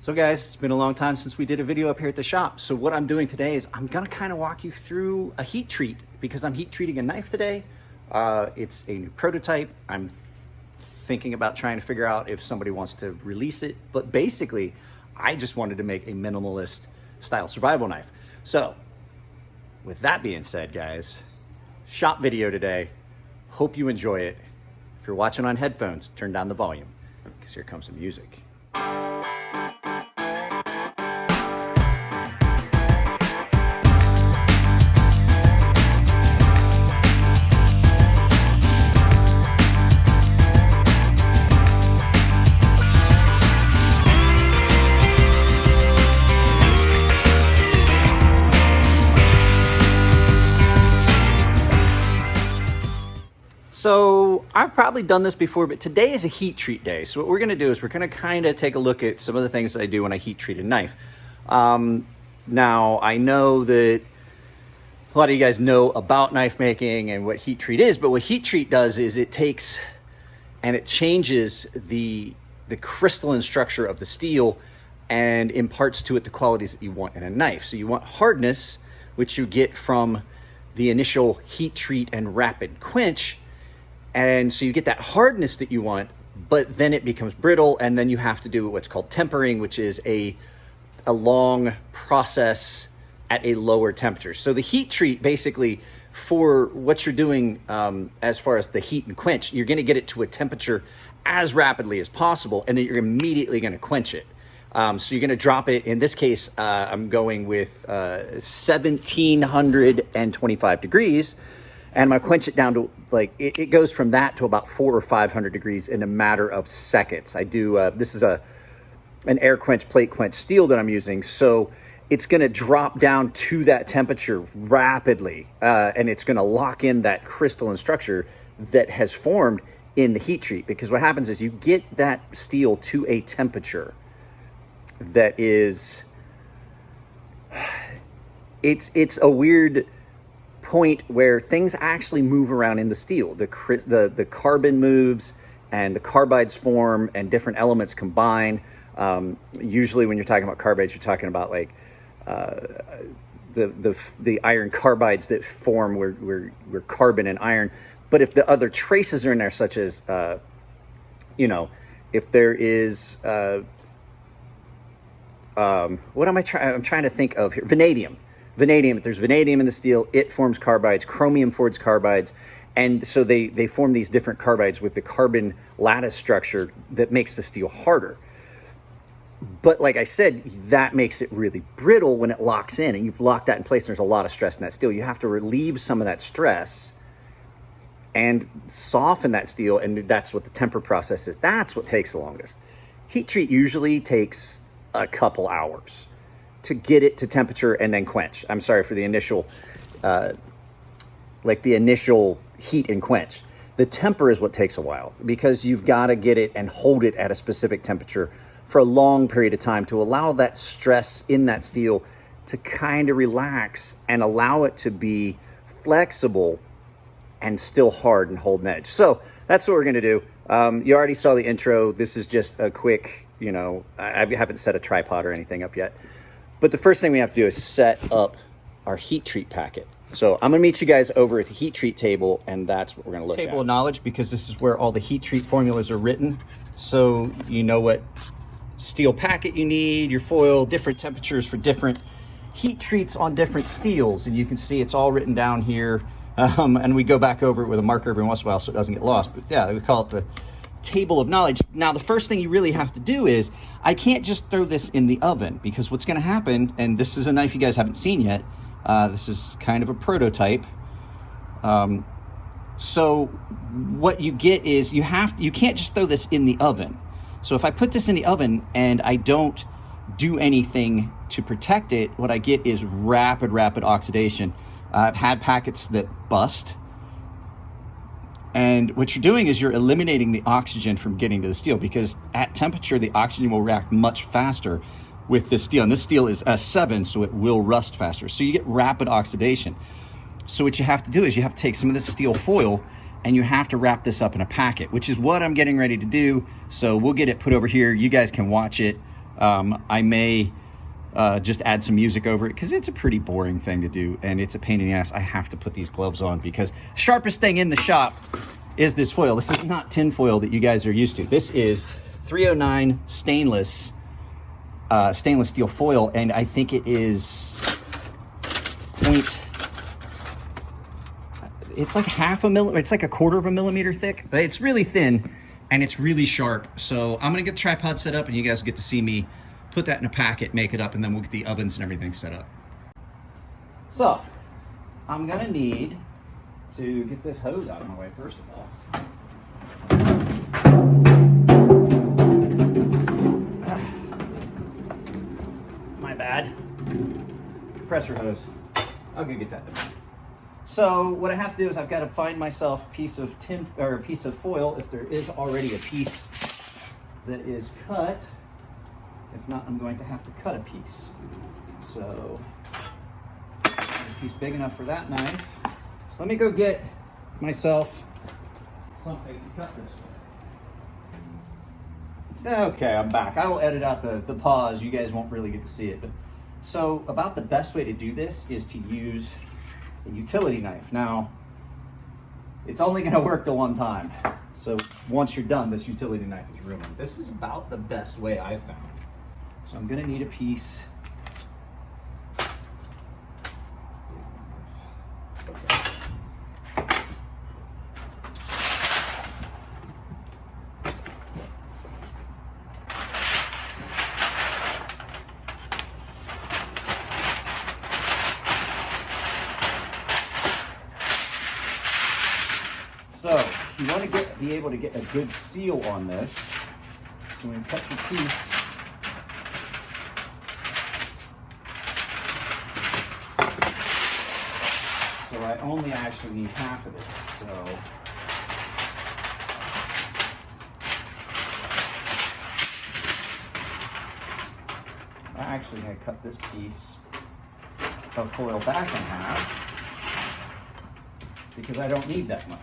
So guys, it's been a long time since we did a video up here at the shop. So what I'm doing today is I'm gonna kind of walk you through a heat treat because I'm heat treating a knife today. It's a new prototype. I'm thinking about trying to figure out if somebody wants to release it. But basically, I just wanted to make a minimalist style survival knife. So with that being said, guys, shop video today. Hope you enjoy it. If you're watching on headphones, turn down the volume because here comes some music. So I've probably done this before, but today is a heat treat day. So what we're gonna do is we're gonna kind of take a look at some of the things that I do when I heat treat a knife. Now I know that a lot of you guys know about knife making and what heat treat is, but what heat treat does is it takes and it changes the crystalline structure of the steel and imparts to it the qualities that you want in a knife. So you want hardness, which you get from the initial heat treat and rapid quench. And so you get that hardness that you want, but then it becomes brittle, and then you have to do what's called tempering, which is a long process at a lower temperature. So the heat treat, basically, for what you're doing as far as the heat and quench, you're gonna get it to a temperature as rapidly as possible, and then you're immediately gonna quench it. So you're gonna drop it, in this case, I'm going with 1725 degrees, and I'm gonna quench it down to like, it goes from that to about 400 or 500 degrees in a matter of seconds. I do, this is an air quench, plate quench steel that I'm using. So it's gonna drop down to that temperature rapidly. And it's gonna lock in that crystalline structure that has formed in the heat treat. Because what happens is you get that steel to a temperature that is, it's a weird point where things actually move around in the steel. The carbon moves and the carbides form and different elements combine. Usually when you're talking about carbides, you're talking about like the iron carbides that form where carbon and iron. But if the other traces are in there, such as, you know, if there is, what am I trying? I'm trying to think of here. Vanadium. Vanadium, if there's vanadium in the steel, it forms carbides. Chromium forms carbides. And so they form these different carbides with the carbon lattice structure that makes the steel harder. But like I said, that makes it really brittle when it locks in, and you've locked that in place, and there's a lot of stress in that steel. You have to relieve some of that stress and soften that steel, and that's what the temper process is. That's what takes the longest. Heat treat usually takes a couple hours to get it to temperature and then quench. I'm sorry for the initial, like the initial heat and quench. The temper is what takes a while because you've got to get it and hold it at a specific temperature for a long period of time to allow that stress in that steel to kind of relax and allow it to be flexible and still hard and hold an edge. So that's what we're gonna do. You already saw the intro. This is just a quick, you know, I haven't set a tripod or anything up yet. But the first thing we have to do is set up our heat treat packet. So I'm gonna meet you guys over at the heat treat table, and that's what we're gonna look at. Table of knowledge, because this is where all the heat treat formulas are written. So you know what steel packet you need, your foil, different temperatures for different heat treats on different steels. And you can see it's all written down here. And we go back over it with a marker every once in a while so it doesn't get lost. But yeah, we call it the table of knowledge. Now, the first thing you really have to do is, I can't just throw this in the oven, because what's gonna happen, and this is a knife you guys haven't seen yet, this is kind of a prototype. So what you get is you can't just throw this in the oven. So if I put this in the oven and I don't do anything to protect it, what I get is rapid oxidation. I've had packets that bust. And what you're doing is you're eliminating the oxygen from getting to the steel, because at temperature, the oxygen will react much faster with this steel. And this steel is S7, so it will rust faster. So you get rapid oxidation. So what you have to do is you have to take some of this steel foil and you have to wrap this up in a packet, which is what I'm getting ready to do. So we'll get it put over here. You guys can watch it I may just add some music over it because it's a pretty boring thing to do and it's a pain in the ass. I have to put these gloves on because sharpest thing in the shop is this foil. This is not tin foil that you guys are used to. This is 309 stainless steel foil, and I think it is it's like half a millimeter, it's like a quarter of a millimeter thick, but it's really thin and it's really sharp. So I'm gonna get the tripod set up and you guys get to see me put that in a packet, make it up, and then we'll get the ovens and everything set up. So I'm gonna need to get this hose out of my way first of all. My bad. Pressure hose. I'll go get that done. So what I have to do is I've got to find myself a piece of tin or a piece of foil if there is already a piece that is cut. If not, I'm going to have to cut a piece. So a piece big enough for that knife. So let me go get myself something to cut this with. Okay, I'm back. I will edit out the pause. You guys won't really get to see it. But so about the best way to do this is to use a utility knife. Now, it's only going to work the one time. So once you're done, this utility knife is ruined. This is about the best way I've found. So I'm going to need a piece. So you want to be able to get a good seal on this. So when you cut your piece, so I only actually need half of this. So I'm actually going to cut this piece of foil back in half because I don't need that much.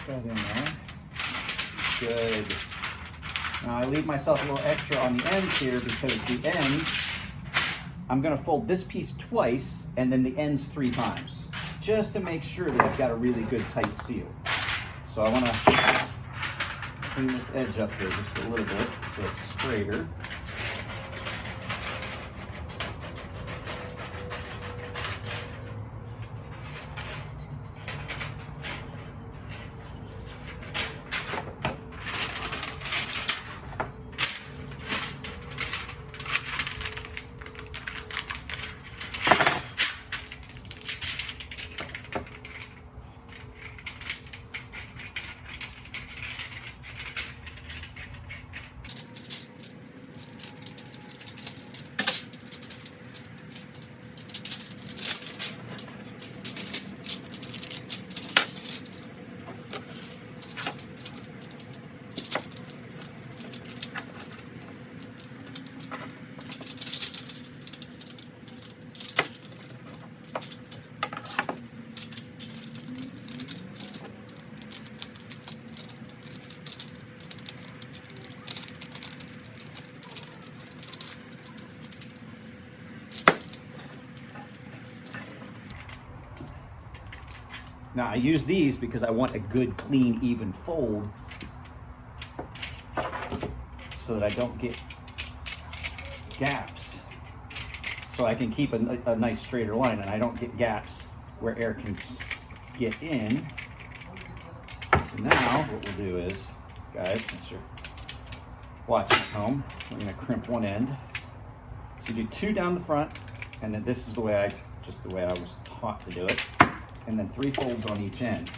That in there. Good. Now I leave myself a little extra on the ends here because the ends, I'm going to fold this piece twice and then the ends 3 times, just to make sure that I've got a really good tight seal. So I want to clean this edge up here just a little bit so it's straighter. Now I use these because I want a good, clean, even fold so that I don't get gaps. So I can keep a nice straighter line and I don't get gaps where air can get in. So now what we'll do is, guys, since you're watching at home, we're gonna crimp one end. So you do 2 down the front, and then this is the way I was taught to do it. And then 3 folds on each end.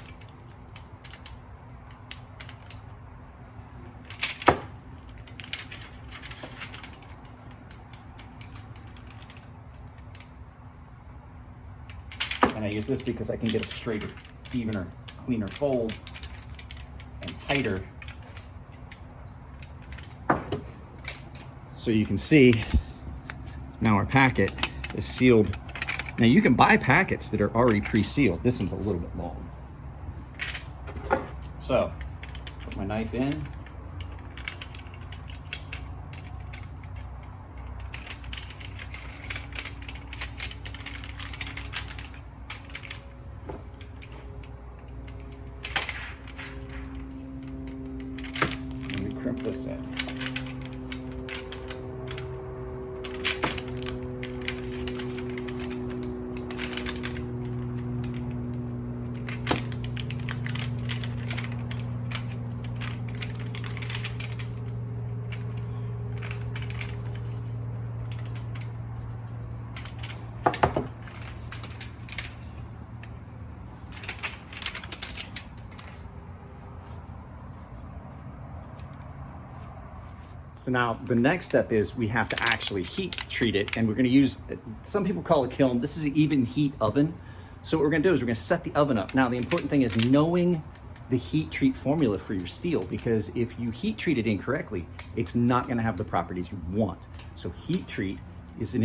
And I use this because I can get a straighter, evener, cleaner fold and tighter. So you can see now our packet is sealed. Now you can buy packets that are already pre-sealed. This one's a little bit long. So, put my knife in. Let me crimp this in. So now the next step is we have to actually heat treat it, and we're gonna use, some people call it kiln. This is an even heat oven. So what we're gonna do is we're gonna set the oven up. Now the important thing is knowing the heat treat formula for your steel, because if you heat treat it incorrectly, it's not gonna have the properties you want. So heat treat is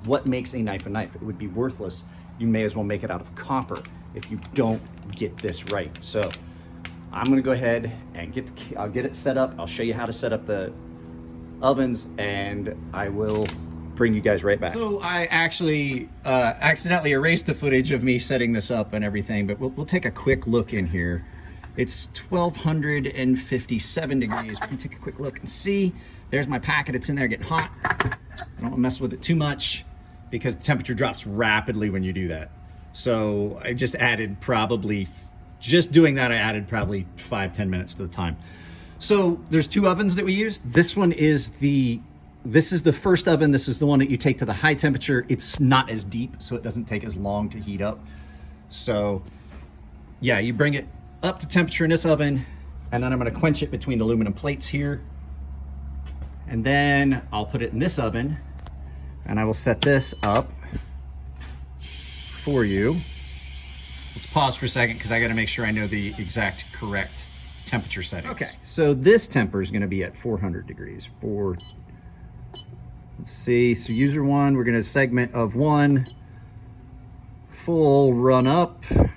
what makes a knife a knife. It would be worthless. You may as well make it out of copper if you don't get this right. So I'm gonna go ahead and I'll get it set up. I'll show you how to set up the ovens, and I will bring you guys right back. So I actually accidentally erased the footage of me setting this up and everything, but we'll take a quick look in here. It's 1257 degrees. We can take a quick look and see. There's my packet. It's in there getting hot. I don't want to mess with it too much because the temperature drops rapidly when you do that. So I just added probably, just doing that, I added probably 5-10 minutes to the time. So there's two ovens that we use. This one is this is the first oven. This is the one that you take to the high temperature. It's not as deep, so it doesn't take as long to heat up. So yeah, you bring it up to temperature in this oven, and then I'm gonna quench it between the aluminum plates here. And then I'll put it in this oven, and I will set this up for you. Let's pause for a second because I gotta make sure I know the exact correct temperature settings. Okay, so this temper is gonna be at 400 degrees. Let's see, so user one, we're gonna segment of one, full run up, and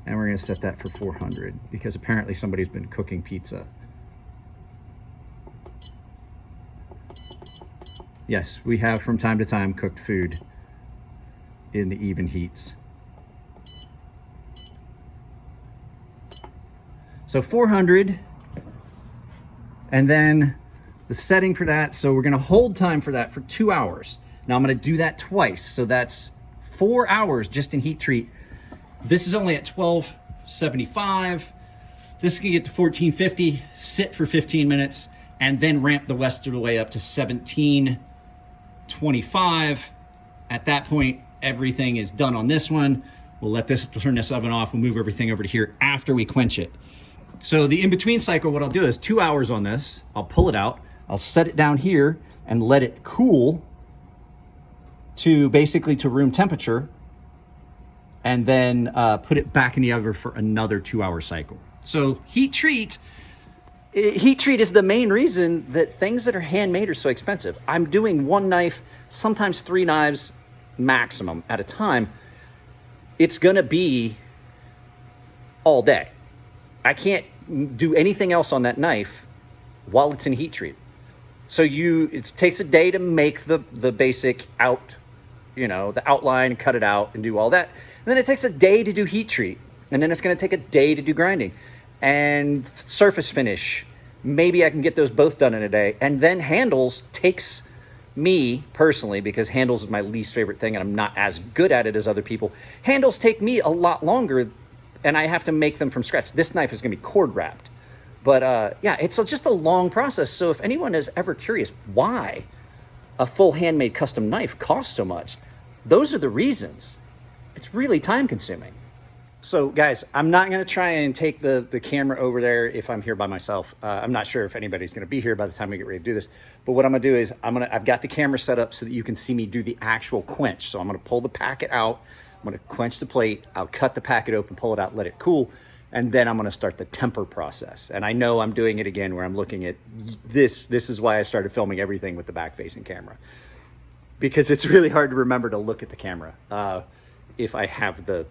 we're gonna set that for 400 because apparently somebody's been cooking pizza. Yes, we have from time to time cooked food in the even heats. So 400, and then the setting for that, so we're gonna hold time for that for 2 hours. Now I'm gonna do that twice, so that's 4 hours just in heat treat. This is only at 1275. This can get to 1450, sit for 15 minutes, and then ramp the rest of the way up to 1725. At that point, everything is done on this one. We'll turn this oven off. We'll move everything over to here after we quench it. So the in-between cycle, what I'll do is 2 hours on this. I'll pull it out. I'll set it down here and let it cool to basically to room temperature, and then put it back in the oven for another 2 hour cycle. So heat treat is the main reason that things that are handmade are so expensive. I'm doing one knife, sometimes 3 knives maximum at a time. It's gonna be all day. I can't do anything else on that knife while it's in heat treat. So it takes a day to make the basic the outline, cut it out and do all that. And then it takes a day to do heat treat. And then it's gonna take a day to do grinding and surface finish. Maybe I can get those both done in a day. And then handles takes me personally, because handles is my least favorite thing and I'm not as good at it as other people. Handles take me a lot longer, and I have to make them from scratch. This knife is gonna be cord wrapped. But yeah, it's just a long process. So if anyone is ever curious why a full handmade custom knife costs so much, those are the reasons. It's really time consuming. So guys, I'm not gonna try and take the camera over there if I'm here by myself. I'm not sure if anybody's gonna be here by the time we get ready to do this. But what I'm gonna do is I've got the camera set up so that you can see me do the actual quench. So I'm gonna pull the packet out, I'm gonna quench the plate, I'll cut the packet open, pull it out, let it cool. And then I'm going to start the temper process. And I know I'm doing it again where I'm looking at this. This is why I started filming everything with the back facing camera, because it's really hard to remember to look at the camera if I have the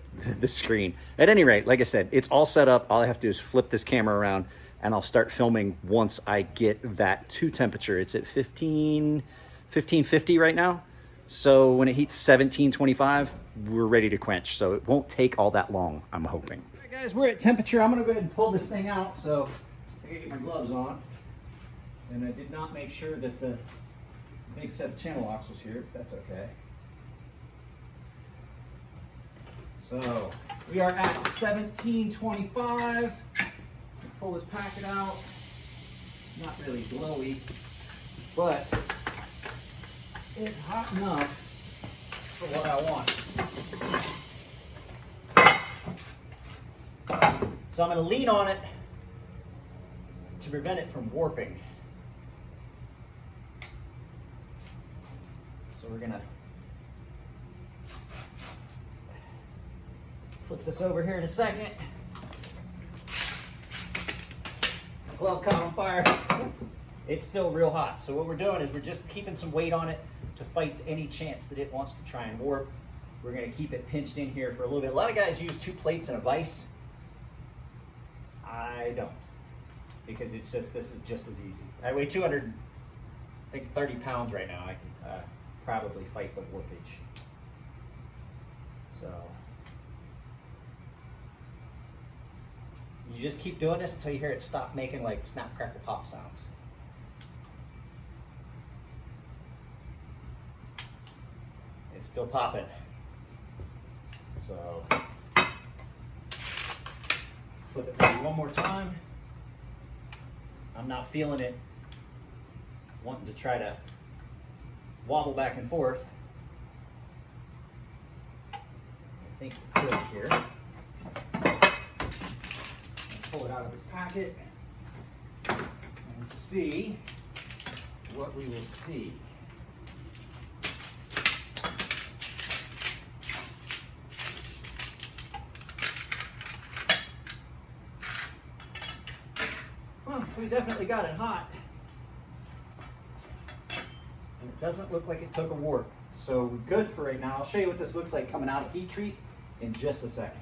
screen. At any rate, like I said, it's all set up. All I have to do is flip this camera around and I'll start filming once I get that to temperature. It's at 1550 right now. So when it heats 1725, we're ready to quench. So it won't take all that long, I'm hoping. All right, guys, we're at temperature. I'm gonna go ahead and pull this thing out. So I gotta get my gloves on. And I did not make sure that the big set of channel locks was here, but that's okay. So we are at 1725. Pull this packet out. Not really glowy, but it's hot enough for what I want. So I'm going to lean on it to prevent it from warping. So we're going to flip this over here in a second. My glove caught on fire. It's still real hot. So what we're doing is we're just keeping some weight on it to fight any chance that it wants to try and warp. We're going to keep it pinched in here for a little bit. A lot of guys use 2 plates and a vise. I don't, because it's just, this is just as easy. I weigh 230 pounds right now. I can probably fight the warpage. So you just keep doing this until you hear it stop making like snap, crackle, pop sounds. It's still popping. So flip it maybe one more time. I'm not feeling it wanting to try to wobble back and forth. I think it's good here. Pull it out of its packet and see what we will see. Well, we definitely got it hot. And it doesn't look like it took a warp. So good for right now. I'll show you what this looks like coming out of heat treat in just a second.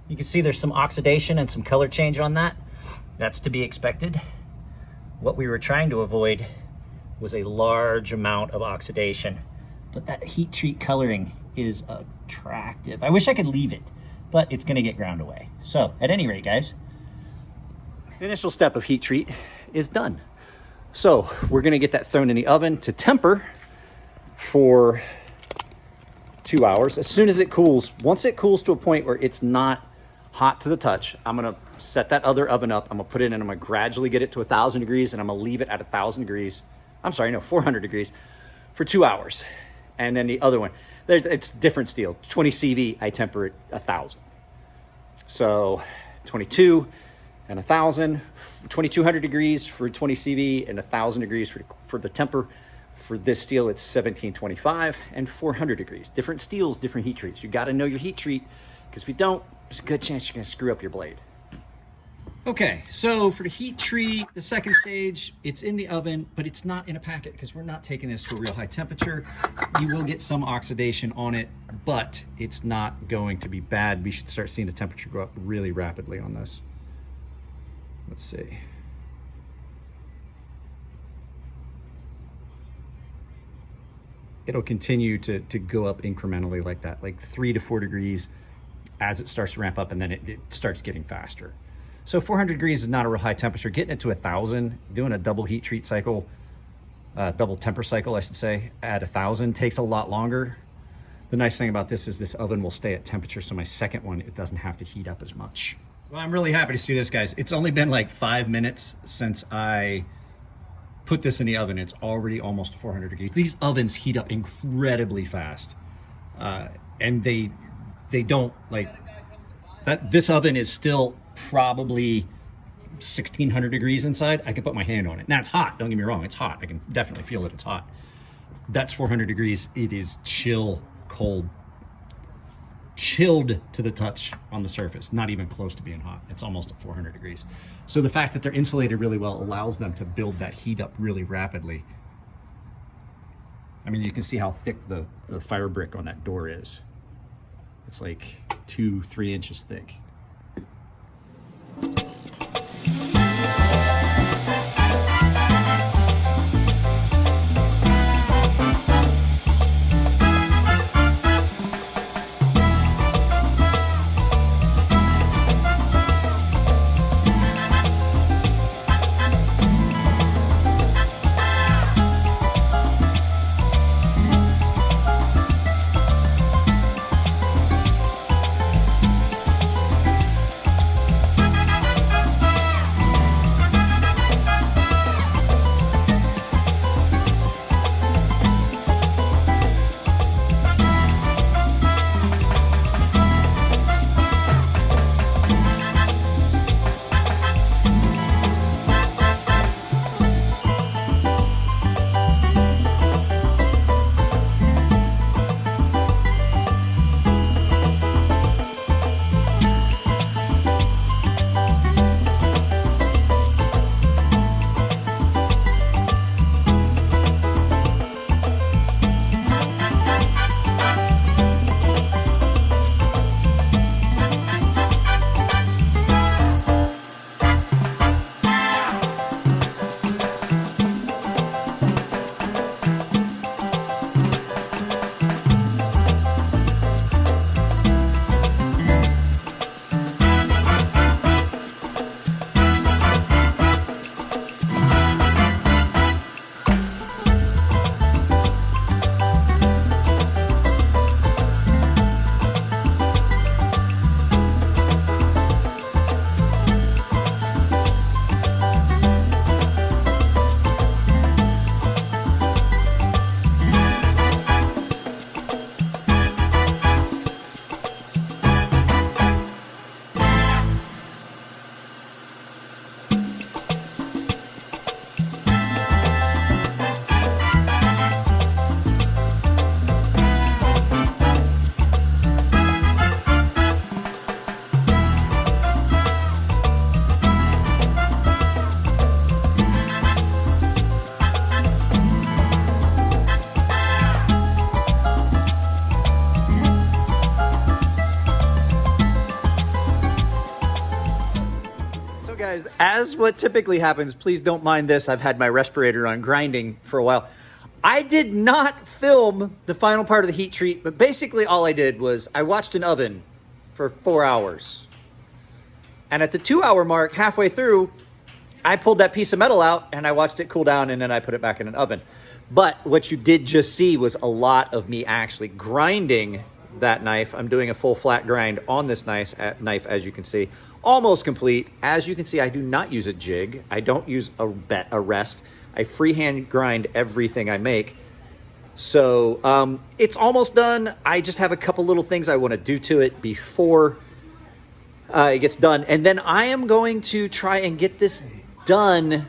You can see there's some oxidation and some color change on that. That's to be expected. What we were trying to avoid was a large amount of oxidation, but that heat treat coloring is attractive. I wish I could leave it, but it's gonna get ground away. So at any rate, guys, the initial step of heat treat is done. So we're gonna get that thrown in the oven to temper for 2 hours. As soon as it cools, once it cools to a point where it's not hot to the touch, I'm gonna set that other oven up. I'm gonna put it in and I'm gonna gradually get it to 1,000 degrees and I'm gonna leave it at 1,000 degrees. I'm sorry, no, 400 degrees for 2 hours. And then the other one, it's different steel. 20 CV, I temper it 1,000. So 22 and 1,000, 2,200 degrees for 20 CV and 1,000 degrees for the temper. For this steel, it's 1725 and 400 degrees. Different steels, different heat treats. You gotta know your heat treat, because if you don't, there's a good chance you're gonna screw up your blade. Okay, so for the heat treat, the second stage, it's in the oven, but it's not in a packet because we're not taking this to a real high temperature. You will get some oxidation on it, but it's not going to be bad. We should start seeing the temperature go up really rapidly on this. Let's see. It'll continue to go up incrementally like that, like 3 to 4 degrees as it starts to ramp up, and then it starts getting faster. So 400 degrees is not a real high temperature. Getting it to 1,000, doing a double heat treat cycle, double temper cycle, I should say, at 1,000 takes a lot longer. The nice thing about this is this oven will stay at temperature, so my second one, it doesn't have to heat up as much. Well, I'm really happy to see this, guys. It's only been like 5 minutes since I put this in the oven. It's already almost 400 degrees. These ovens heat up incredibly fast, and they don't like that. This oven is still probably 1,600 degrees inside. I can put my hand on it. Now it's hot, don't get me wrong, it's hot. I can definitely feel that it's hot. That's 400 degrees. It is chill cold, chilled to the touch on the surface, not even close to being hot. It's almost at 400 degrees. So the fact that they're insulated really well allows them to build that heat up really rapidly. I mean, you can see how thick the fire brick on that door is. It's like 2-3 inches thick. Guys, as what typically happens, please don't mind this. I've had my respirator on grinding for a while. I did not film the final part of the heat treat, but basically all I did was I watched an oven for 4 hours. And at the 2-hour mark, halfway through, I pulled that piece of metal out and I watched it cool down and then I put it back in an oven. But what you did just see was a lot of me actually grinding that knife. I'm doing a full flat grind on this knife, as you can see. Almost complete. As you can see, I do not use a jig. I don't use a rest. I freehand grind everything I make. So it's almost done. I just have a couple little things I want to do to it before it gets done. And then I am going to try and get this done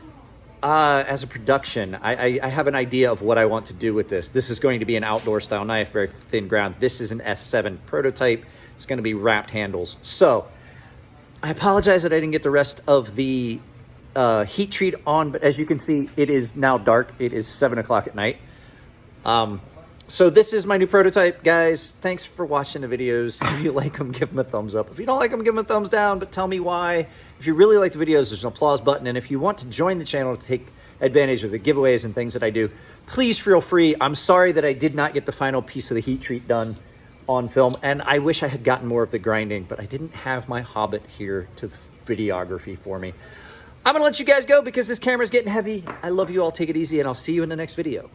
as a production. I have an idea of what I want to do with this. This is going to be an outdoor style knife, very thin ground. This is an S7 prototype. It's going to be wrapped handles. So I apologize that I didn't get the rest of the heat treat on, but as you can see, it is now dark. It is 7 o'clock at night. So this is my new prototype, guys. Thanks for watching the videos. If you like them, give them a thumbs up. If you don't like them, give them a thumbs down, but tell me why. If you really like the videos, there's an applause button. And if you want to join the channel to take advantage of the giveaways and things that I do, please feel free. I'm sorry that I did not get the final piece of the heat treat done on film, and I wish I had gotten more of the grinding, but I didn't have my Hobbit here to videography for me. I'm gonna let you guys go because this camera's getting heavy. I love you all. Take it easy, and I'll see you in the next video.